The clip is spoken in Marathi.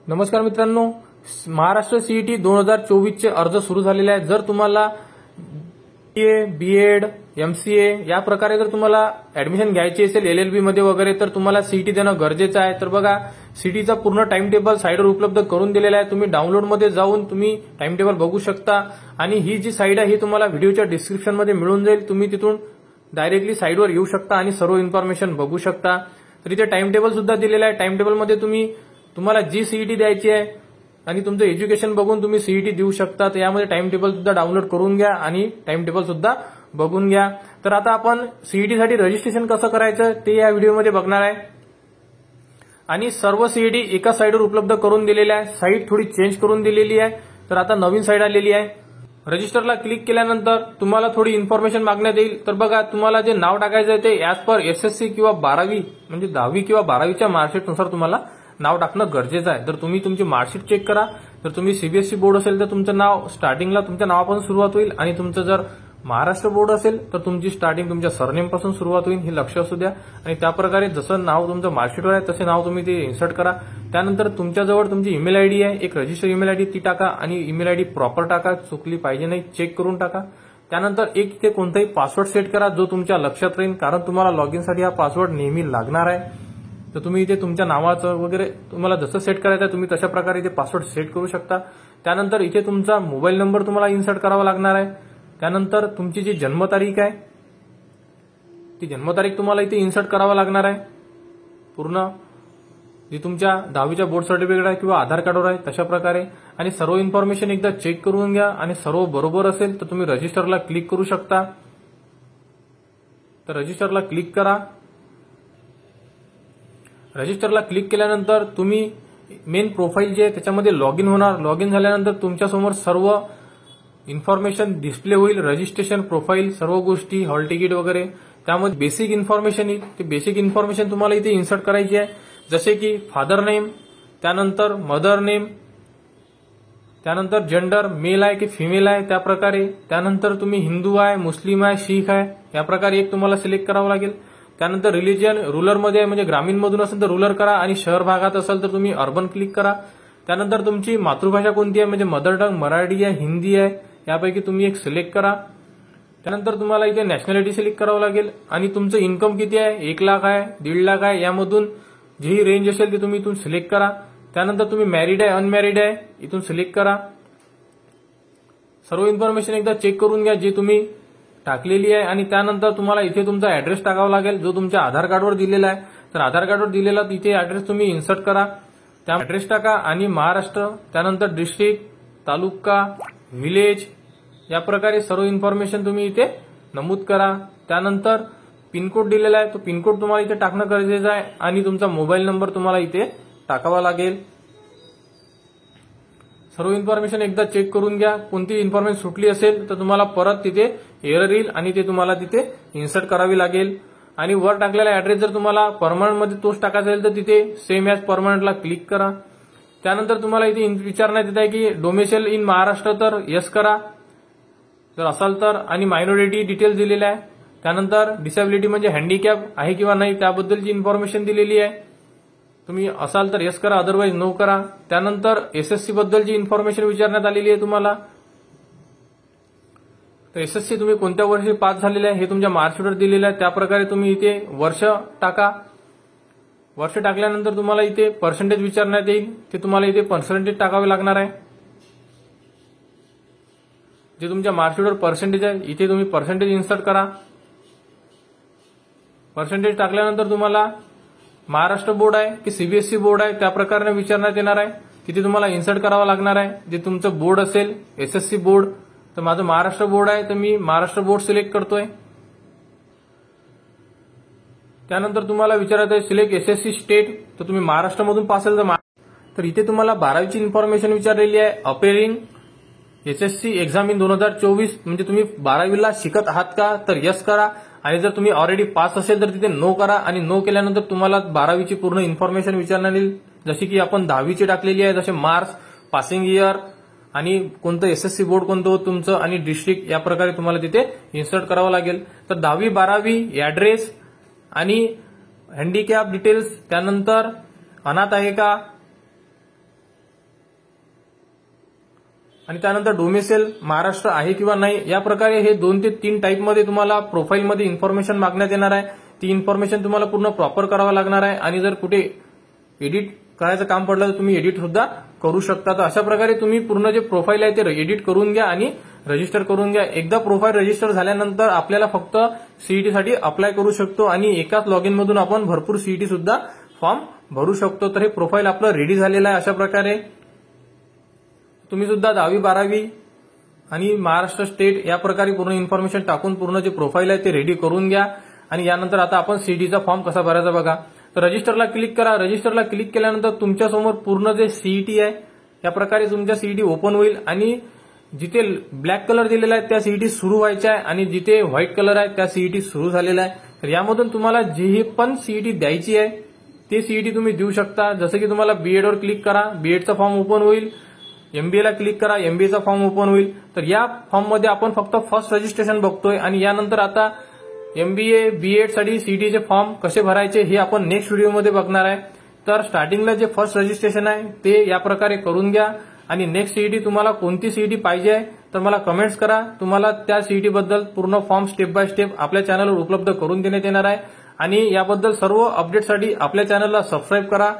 नमस्कार मित्रांनो, महाराष्ट्र सीईटी 2024 चे अर्ज सुरू झालेले आहेत। जर तुम्हाला बीए, बीएड, एमसीए या प्रकारे जर तुम्हाला ऍडमिशन घ्यायची असेल एलएलबी मध्ये वगैरे, तर तुम्हाला सीईटी देणं गरजेचं आहे। तर बघा, सीईटीचा पूर्ण टाइम टेबल साइटवर उपलब्ध करून दिलेला आहे। तुम्ही डाउनलोड मध्ये जाऊन तुम्ही टाइम टेबल बघू शकता आणि ही जी साइट आहे ही तुम्हाला व्हिडिओच्या डिस्क्रिप्शन मध्ये मिळून जाईल। तुम्ही तिथून डायरेक्टली साइटवर येऊ शकता आणि सर्व इन्फॉर्मेशन बघू शकता। तर इथे टाइम टेबल सुद्धा दिलेला आहे। टाइम टेबल मध्ये तुम्हाला जी सीईटी द्यायची आहे आणि तुमचं एज्युकेशन बघून तुम्ही सीईटी देऊ शकता। तर यामध्ये टाइम टेबल सुद्धा डाउनलोड करून घ्या आणि टाइम टेबल सुद्धा बघून घ्या। तर आता आपण सीईटी साठी रजिस्ट्रेशन कसं करायचं ते या व्हिडिओमध्ये बघणार आहे आणि सर्व सीईटी एका साइटवर उपलब्ध करून दिलेल्या आहे। साइट थोडी चेंज करून दिलेली आहे। तर आता नवीन साइट आलेली आहे। रजिस्टरला क्लिक केल्यानंतर तुम्हाला थोडी इन्फॉर्मेशन मागण्यात येईल। तर बघा, तुम्हाला जे नाव टाकायचं आहे ते ऍज पर एसएससी किंवा 12वी म्हणजे 10वी किंवा 12वीच्या मार्कशीटनुसार तुम्हाला नाव टाकणं गरजेचं आहे। तर तुम्ही तुमची मार्कशीट चेक करा। तर तुम्ही सीबीएसई बोर्ड असेल तर तुमचं नाव स्टार्टिंगला तुमच्या नावापासून सुरुवात होईल आणि तुमचं जर महाराष्ट्र बोर्ड असेल तर तुमची स्टार्टिंग तुमच्या सरनेम पासून सुरुवात होईल, हे लक्ष असू द्या। आणि त्या प्रकारे जसं नाव तुमचं मार्कशीटवर आहे तसे नाव तुम्ही ते इन्सर्ट करा। त्यानंतर तुमच्याजवळ तुमची ईमेल आयडी आहे, एक रजिस्टर ईमेल आयडी ती टाका आणि ईमेल आयडी प्रॉपर टाका, चुकली पाहिजे नाही, चेक करून टाका। त्यानंतर एक इथे कोणताही पासवर्ड सेट करा जो तुमच्या लक्षात राहील, कारण तुम्हाला लॉग इनसाठी हा पासवर्ड नेहमी लागणार आहे। तर तुम्ही इथे तुमच्या नावाचं वगैरे तुम्हाला जसं सेट करायचं आहे तुम्ही तशा प्रकारे इथे पासवर्ड सेट करू शकता। त्यानंतर इथे तुमचा मोबाईल नंबर तुम्हाला इन्सर्ट करावा लागणार आहे। त्यानंतर तुमची जी जन्मतारीख आहे ती जन्मतारीख तुम्हाला इथे इन्सर्ट करावा लागणार आहे पूर्ण, जी तुमच्या 10वीच्या बोर्ड सर्टिफिकेट आहे किंवा आधार कार्डवर आहे तशा प्रकारे। आणि सर्व इन्फॉर्मेशन एकदा चेक करून घ्या आणि सर्व बरोबर असेल तर तुम्ही रजिस्टरला क्लिक करू शकता। तर रजिस्टरला क्लिक करा। रजिस्टरला क्लिक केल्यानंतर तुम्ही मेन प्रोफाईल जे आहे त्याच्यामध्ये लॉग इन होणार। लॉग इन झाल्यानंतर तुमच्यासमोर सर्व इन्फॉर्मेशन डिस्प्ले होईल, रजिस्ट्रेशन, प्रोफाईल, सर्व गोष्टी, हॉल तिकीट वगैरे। त्यामध्ये बेसिक इन्फॉर्मेशन येईल, ते बेसिक इन्फॉर्मेशन तुम्हाला इथे इन्सर्ट करायची आहे, जसे की फादर नेम, त्यानंतर मदर नेम, त्यानंतर जेंडर मेल आहे की फिमेल आहे त्या प्रकारे, त्यानंतर तुम्ही हिंदू आहे, मुस्लिम आहे, शीख आहे या प्रकारे एक तुम्हाला सिलेक्ट करावं लागेल। त्यानंतर रिलिजन रूरलमध्ये म्हणजे ग्रामीण मधून असेल तर रूरल करा आणि शहर भागात असेल तर तुम्ही अर्बन क्लिक करा। त्यानंतर तुमची मातृभाषा कोणती आहे म्हणजे मदर टंग मराठी आहे, हिंदी आहे, यापैकी तुम्ही एक सिलेक्ट करा। त्यानंतर तुम्हाला इथे नॅशनॅलिटी सिलेक्ट करावं लागेल आणि तुमचं इन्कम किती आहे, 1 लाख आहे, 1.5 लाख आहे, यामधून जी रेंज असेल ती तुम्ही इथून सिलेक्ट करा। त्यानंतर तुम्ही मॅरिड आहे, अनमॅरिड आहे, इथून सिलेक्ट करा। सर्व इन्फॉर्मेशन एकदा चेक करून घ्या जी तुम्ही टाकलेली आहे आणि त्यानंतर तुम्हाला इथे तुमचा ऍड्रेस टाकावा लागेल जो तुमच्या आधार कार्डवर दिलेला आहे। तर आधार कार्डवर दिलेला तिथे ऍड्रेस तुम्ही इन्सर्ट करा, त्या ऍड्रेस टाका आणि महाराष्ट्र, त्यानंतर डिस्ट्रिक्ट, तालुका, विलेज या प्रकारे सर्व इन्फॉर्मेशन तुम्ही इथे नमूद करा। त्यानंतर पिनकोड दिलेला आहे तो पिनकोड तुम्हाला इथे टाकणं गरजेचं आहे आणि तुमचा मोबाईल नंबर तुम्हाला इथे टाकावा लागेल। सर्व इन्फॉर्मेशन एकदा चेक करून घ्या, कोणती इन्फॉर्मेशन सुटली असेल तर तुम्हाला परत तिथे एरर येईल आणि ते तुम्हाला तिथे इन्सर्ट करावी लागेल। आणि वर टाकलेला ऍड्रेस जर तुम्हाला परमनंट मध्ये तोच टाकायचा असेल तर तिथे सेम ॲज परमनंटला क्लिक करा। त्यानंतर तुम्हाला इथे विचारण्यात येत आहे की डोमेसाईल इन महाराष्ट्र, तर यस करा जर असाल तर, आणि मायनॉरिटी डिटेल्स दिलेले आहे। त्यानंतर डिसेबिलिटी म्हणजे हँडिकॅप आहे किंवा नाही त्याबद्दलची इन्फॉर्मेशन दिलेली आहे, तुम्ही असाल तर यस करा, अदरवाईज नो करा। त्यानंतर एसएससी बद्दलची इन्फॉर्मेशन विचारण्यात आलेली आहे तुम्हाला। तर एसएससी तुम्ही कोणत्या वर्षी पास झालेले आहे हे तुमच्या मार्कशीटवर दिलेलं आहे, त्याप्रकारे तुम्ही इथे वर्ष टाका। वर्ष टाकल्यानंतर तुम्हाला इथे पर्सेंटेज विचारण्यात येईल, ते तुम्हाला इथे पर्सेंटेज टाकावे लागणार आहे। जे तुमच्या मार्कशीटवर पर्सेंटेज आहे इथे तुम्ही पर्सेंटेज इन्सर्ट करा। पर्सेंटेज टाकल्यानंतर तुम्हाला महाराष्ट्र बोर्ड आहे की सीबीएसई बोर्ड आहे त्या प्रकारे विचारण्यात येणार आहे, तिथे तुम्हाला इन्सर्ट करावं लागणार आहे। जे तुमचं बोर्ड असेल एसएससी बोर्ड, तर माझं महाराष्ट्र बोर्ड आहे तर मी महाराष्ट्र बोर्ड सिलेक्ट करतोय। त्यानंतर तुम्हाला विचारायचं आहे सिलेक्ट एसएससी स्टेट, तर तुम्ही महाराष्ट्रामधून पास असेल तर इथे तुम्हाला 12वीची इन्फॉर्मेशन विचारलेली आहे। अपेअरिंग एसएससी एक्झाम इन 2024 म्हणजे तुम्ही 12वीला शिकत आहात का, तर यस करा। आणि जर तुम्ही ऑलरेडी पास असेल तर तिथे नो करा आणि नो केल्यानंतर तुम्हाला 12वीची पूर्ण इन्फॉर्मेशन विचारण्यात येईल, जशी की आपण 10वीची टाकलेली आहे, जसे मार्क्स, पासिंग इयर आणि कोणतं एसएससी बोर्ड कोणतं होतं तुमचं आणि डिस्ट्रिक्ट या प्रकारे तुम्हाला तिथे इन्सर्ट करावं लागेल। तर 10वी 12वी ऍड्रेस आणि हँडिकॅप डिटेल्स, त्यानंतर अनाथ आहे का, आणि त्यानंतर डोमेसेल महाराष्ट्र आहे किंवा नाही, या प्रकारे हे 2 ते 3 टाईपमध्ये तुम्हाला प्रोफाईलमध्ये इन्फॉर्मेशन मागण्यात येणार आहे. ती इन्फॉर्मेशन तुम्हाला पूर्ण प्रॉपर करावं लागणार आहे आणि जर कुठे एडिट करायचं काम पडलं तर तुम्ही एडिट सुद्धा करू शकता. तर अशा प्रकारे तुम्ही पूर्ण जे प्रोफाईल आहे ते एडिट करून घ्या आणि रजिस्टर करून घ्या. एकदा प्रोफाईल रजिस्टर झाल्यानंतर आपल्याला फक्त सीईटी साठी अप्लाय करू शकतो आणि एकाच लॉग इन मधून आपण भरपूर सीईटी सुद्धा फॉर्म भरू शकतो. तर हे प्रोफाईल आपलं रेडी झालेलं आहे. अशा प्रकारे तुम्ही सुद्धा 10वी 12वी आणि महाराष्ट्र स्टेट या प्रकारे पूर्ण इन्फॉर्मेशन टाकून पूर्ण जे प्रोफाईल आहे ते रेडी करून घ्या. आणि यानंतर आता आपण सीईटीचा फॉर्म कसा भरायचा बघा. तर रजिस्टरला क्लिक करा. रजिस्टरला क्लिक केल्यानंतर तुमच्यासमोर पूर्ण जे सीईटी आहे या प्रकारे तुमच्या सीईटी ओपन होईल आणि जिथे ब्लॅक कलर दिलेला आहे त्या सीईटी सुरू व्हायच्या आहे आणि जिथे व्हाईट कलर आहे त्या सीईटी सुरू झालेला आहे. तर यामधून तुम्हाला जी पण सीईटी द्यायची आहे ते सीईटी तुम्ही देऊ शकता. जसं की तुम्हाला बीएडवर क्लिक करा, बीएडचा फॉर्म ओपन होईल. एमबीएला क्लिक करा, एमबीएचा फॉर्म ओपन होईल. तर या फॉर्ममध्ये आपण फक्त फर्स्ट रजिस्ट्रेशन बघतोय आणि यानंतर आता एमबीए बीएड साठी सीईटीचे फॉर्म कसे भरायचे हे आपण नेक्स्ट व्हिडिओमध्ये बघणार आहे. तर स्टार्टिंगला जे फर्स्ट रजिस्ट्रेशन आहे ते या प्रकारे करून घ्या आणि नेक्स्ट सीईटी तुम्हाला कोणती सीईटी पाहिजे आहे तर मला कमेंट्स करा. तुम्हाला त्या सीईटी बद्दल पूर्ण फॉर्म स्टेप बाय स्टेप आपल्या चॅनलवर उपलब्ध करून देण्यात येणार आहे. आणि याबद्दल सर्व अपडेटसाठी आपल्या चॅनलला सबस्क्राईब करा.